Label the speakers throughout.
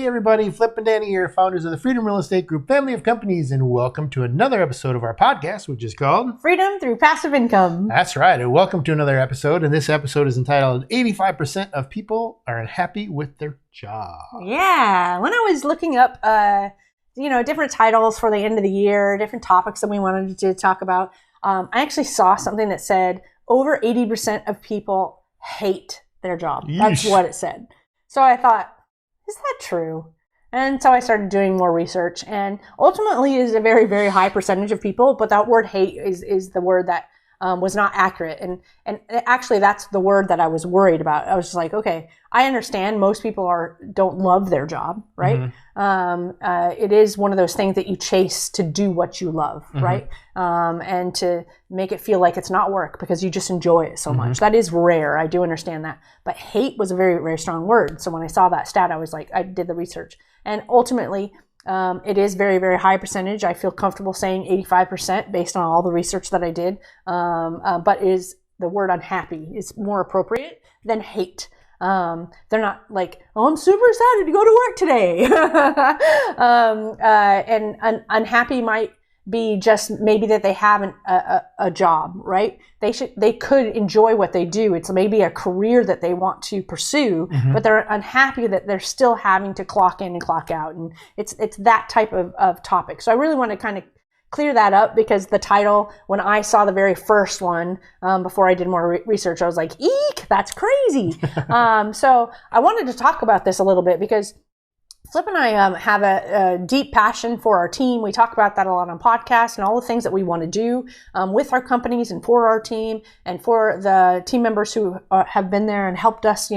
Speaker 1: Hey everybody, Flip and Danny here, founders of the Freedom Real Estate Group family of companies, and welcome to another episode of our podcast, which is called
Speaker 2: Freedom Through Passive Income.
Speaker 1: That's right, and welcome to another episode, and this episode is entitled 85% of people are unhappy with their job.
Speaker 2: Yeah, when I was looking up, different titles for the end of the year, different topics that we wanted to talk about, I actually saw something that said over 80% of people hate their job.
Speaker 1: Yeesh.
Speaker 2: That's what it said. So I thought, is that true? And so I started doing more research, and ultimately it is a very, very high percentage of people, but that word hate is the word that was not accurate. And actually that's the word that I was worried about. I was just like, okay, I understand most people don't love their job, right? Mm-hmm. It is one of those things that you chase to do what you love, mm-hmm. right? And to make it feel like it's not work because you just enjoy it so mm-hmm. much. That is rare. I do understand that. But hate was a very, very strong word. So when I saw that stat, I was like, I did the research. And ultimately, it is very, very high percentage. I feel comfortable saying 85% based on all the research that I did. But is the word unhappy is more appropriate than hate. They're not like, oh, I'm super excited to go to work today. And unhappy might be just maybe that they haven't a job, right? They could enjoy what they do. It's maybe a career that they want to pursue, mm-hmm. but they're unhappy that they're still having to clock in and clock out. And it's that type of topic. So I really want to kind of clear that up, because the title, when I saw the very first one, before I did more research, I was like, eek, that's crazy. So I wanted to talk about this a little bit because Flip and I have a deep passion for our team. We talk about that a lot on podcasts and all the things that we want to do with our companies and for our team and for the team members who have been there and helped us,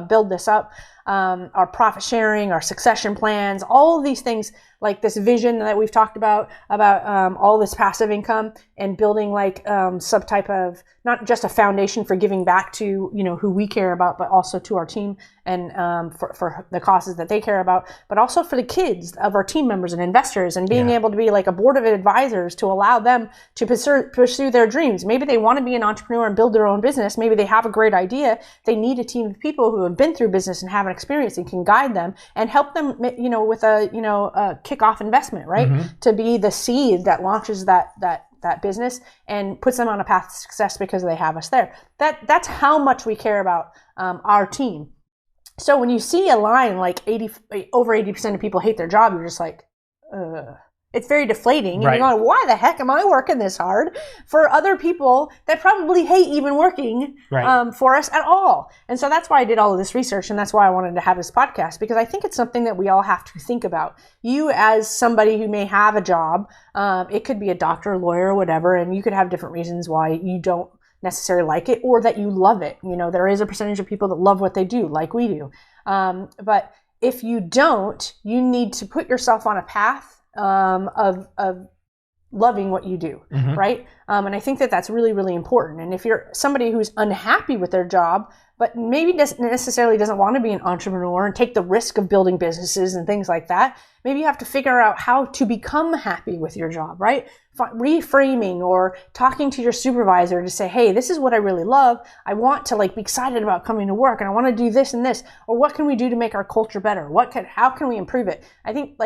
Speaker 2: build this up. Our profit sharing, our succession plans, all of these things, like this vision that we've talked about all this passive income and building like some type of, not just a foundation for giving back to, who we care about, but also to our team and for the causes that they care about, but also for the kids of our team members and investors, and being able to be like a board of advisors to allow them to pursue their dreams. Maybe they want to be an entrepreneur and build their own business. Maybe they have a great idea. They need a team of people who have been through business and have an experience and can guide them and help them, with a kickoff investment, right? Mm-hmm. To be the seed that launches that business and puts them on a path to success because they have us there. That's how much we care about our team. So when you see a line like over 80% of people hate their job, you're just like, it's very deflating.
Speaker 1: Right.
Speaker 2: And you're going, why the heck am I working this hard for other people that probably hate even working for us at all? And so that's why I did all of this research, and that's why I wanted to have this podcast, because I think it's something that we all have to think about. You as somebody who may have a job, it could be a doctor, lawyer, or whatever, and you could have different reasons why you don't necessarily like it or that you love it. There is a percentage of people that love what they do, like we do. But if you don't, you need to put yourself on a path of loving what you do, mm-hmm. right? And I think that that's really, really important. And if you're somebody who's unhappy with their job, but maybe necessarily doesn't want to be an entrepreneur and take the risk of building businesses and things like that, maybe you have to figure out how to become happy with your job, right? Reframing or talking to your supervisor to say, hey, this is what I really love. I want to be excited about coming to work, and I want to do this and this, or what can we do to make our culture better? How can we improve it? I think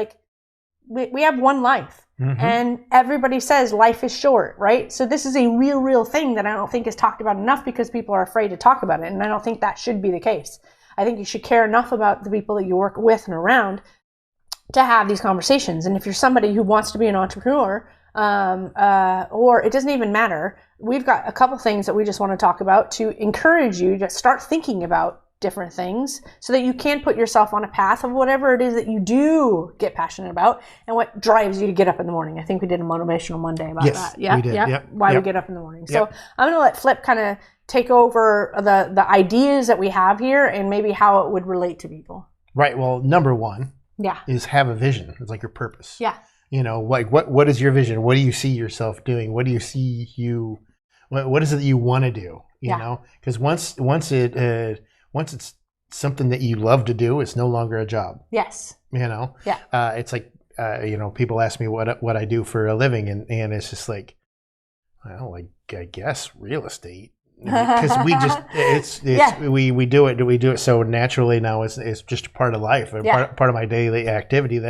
Speaker 2: we have one life, mm-hmm. and everybody says life is short, right? So this is a real thing that I don't think is talked about enough because people are afraid to talk about it. And I don't think that should be the case. I think you should care enough about the people that you work with and around to have these conversations. And if you're somebody who wants to be an entrepreneur, or it doesn't even matter, we've got a couple things that we just want to talk about to encourage you to start thinking about different things so that you can put yourself on a path of whatever it is that you do get passionate about and what drives you to get up in the morning. I think we did a Motivational Monday about that. Yeah,
Speaker 1: we did.
Speaker 2: Yeah.
Speaker 1: Yep.
Speaker 2: Why
Speaker 1: we
Speaker 2: get up in the morning. So I'm going to let Flip kind of take over the ideas that we have here and maybe how it would relate to people.
Speaker 1: Right. Well, number one is have a vision. It's like your purpose.
Speaker 2: Yeah.
Speaker 1: What is your vision? What do you see yourself doing? What do you see what is it that you want to do? You know, because once it's something that you love to do, it's no longer a job.
Speaker 2: Yes.
Speaker 1: It's like, people ask me what I do for a living, and it's just like, well, I guess real estate. because we just we do it so naturally now. It's just a part of life, part of my daily activity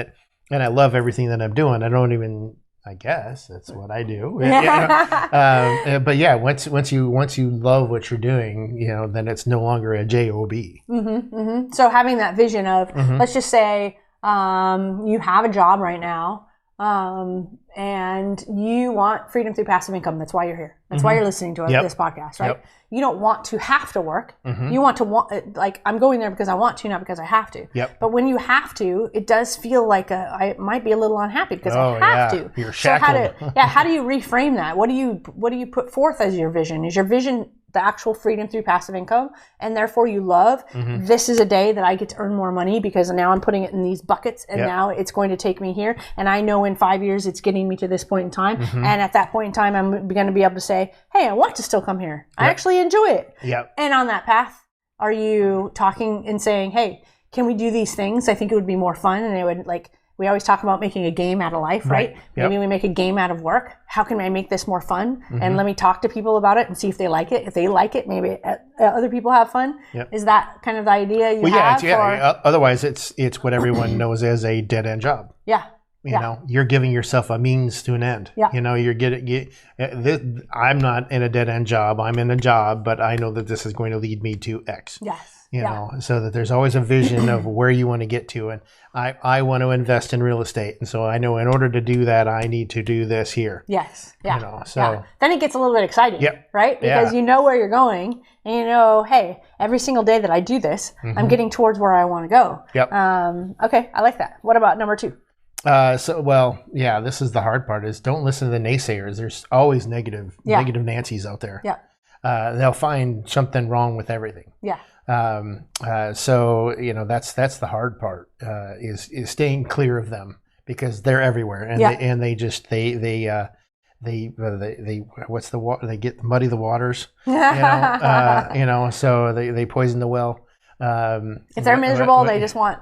Speaker 1: and I love everything that I'm doing. I guess that's what I do. But yeah, once you love what you're doing, then it's no longer a job.
Speaker 2: So having that vision of, let's just say you have a job right now, and you want freedom through passive income. That's why you're here. That's why you're listening to this podcast, right? Yep. You don't want to have to work. You want like, I'm going there because I want to, not because I have to. Yep. But when you have to, it does feel like I might be a little unhappy because I have to.
Speaker 1: You're shackled.
Speaker 2: So how do you reframe that? What do you put forth as your vision? Is your vision the actual freedom through passive income, and therefore you love, this is a day that I get to earn more money because now I'm putting it in these buckets, and now it's going to take me here, and I know in 5 years it's getting me to this point in time, and at that point in time I'm going to be able to say, hey, I want to still come here. I actually enjoy it. And on that path, are you talking and saying, hey, can we do these things? I think it would be more fun, and it would, like, we always talk about making a game out of life, right? Maybe we make a game out of work. How can I make this more fun? And let me talk to people about it and see if they like it. If they like it, maybe other people have fun. Is that kind of the idea you have?
Speaker 1: Otherwise, it's what everyone knows as a dead end job. You know, you're giving yourself a means to an end. You know, I'm not in a dead end job. I'm in a job, but I know that this is going to lead me to X. You know, so that there's always a vision of where you want to get to. And I want to invest in real estate. And so I know in order to do that, I need to do this here. You know, so
Speaker 2: then it gets a little bit exciting, right? Because you know where you're going, and you know, hey, every single day that I do this, I'm getting towards where I want to go. Okay, I like that. What about number 2?
Speaker 1: This is the hard part, is don't listen to the naysayers. There's always negative Nancy's out there. They'll find something wrong with everything. So you know, that's the hard part, is staying clear of them, because they're everywhere, and they what's the water? They muddy the waters. So they poison the well.
Speaker 2: If they're miserable, they just want.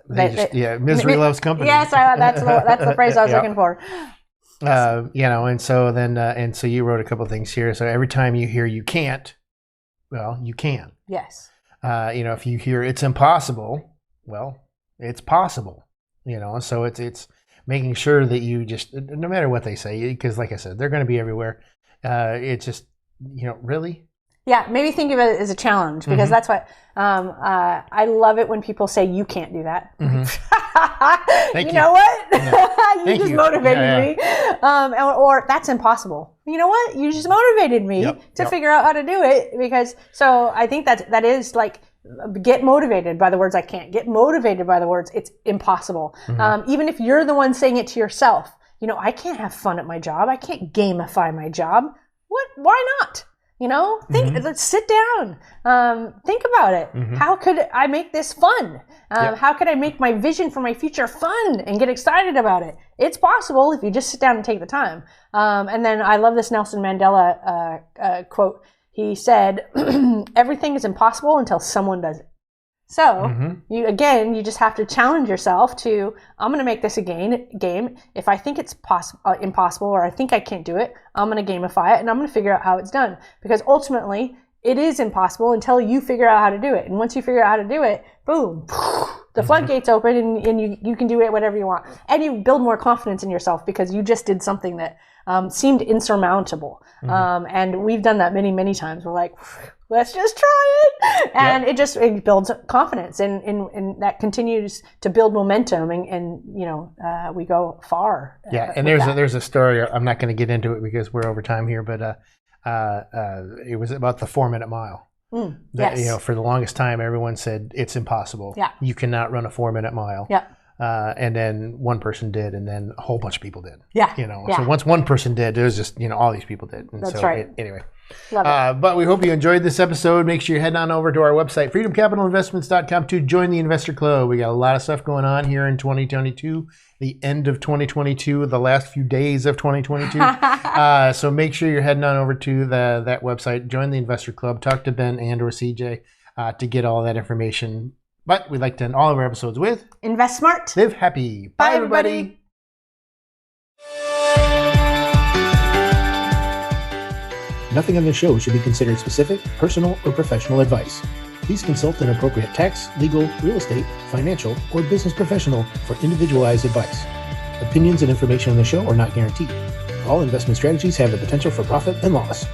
Speaker 1: Misery loves company.
Speaker 2: Yes, that's the phrase I was looking for.
Speaker 1: And so then, and so you wrote a couple of things here. So every time you hear you can't, well, you can.
Speaker 2: Yes.
Speaker 1: If you hear it's impossible, well, it's possible. So it's making sure that you just, no matter what they say, because like I said, they're going to be everywhere. It's just, really.
Speaker 2: Yeah, maybe think of it as a challenge, because that's what I love it when people say you can't do that.
Speaker 1: Thank you.
Speaker 2: Know what?
Speaker 1: You
Speaker 2: just motivated me. Or that's impossible. You know what? You just motivated me to figure out how to do it. So I think that is like, get motivated by the words I can't. Get motivated by the words it's impossible. Even if you're the one saying it to yourself, I can't have fun at my job. I can't gamify my job. What? Why not? Let's sit down. Think about it. How could I make this fun? How could I make my vision for my future fun and get excited about it? It's possible if you just sit down and take the time. And then I love this Nelson Mandela quote. He said, everything is impossible until someone does it. So you just have to challenge yourself to, I'm going to make this a game. If I think it's impossible, or I think I can't do it, I'm going to gamify it, and I'm going to figure out how it's done. Because ultimately, it is impossible until you figure out how to do it. And once you figure out how to do it, boom, the floodgates open, and you can do it whatever you want. And you build more confidence in yourself because you just did something that seemed insurmountable. And we've done that many, many times. We're like, let's just try it. And it builds confidence, and that continues to build momentum, and we go far.
Speaker 1: And there's a story. I'm not going to get into it because we're over time here, but it was about the 4-minute mile. For the longest time, everyone said it's impossible. You cannot run a 4-minute mile. And then one person did, and then a whole bunch of people did. So once one person did, it was just, all these people did. And
Speaker 2: That's
Speaker 1: so
Speaker 2: right.
Speaker 1: Anyway.
Speaker 2: Love it.
Speaker 1: But we hope you enjoyed this episode. Make sure you head on over to our website, freedomcapitalinvestments.com, to join the Investor Club. We got a lot of stuff going on here in 2022, the end of 2022, the last few days of 2022. So make sure you're heading on over to that website, join the Investor Club, talk to Ben and or CJ to get all that information. But we'd like to end all of our episodes with
Speaker 2: invest smart,
Speaker 1: live happy. Bye, everybody. Nothing on this show should be considered specific, personal, or professional advice. Please consult an appropriate tax, legal, real estate, financial, or business professional for individualized advice. Opinions and information on the show are not guaranteed. All investment strategies have the potential for profit and loss.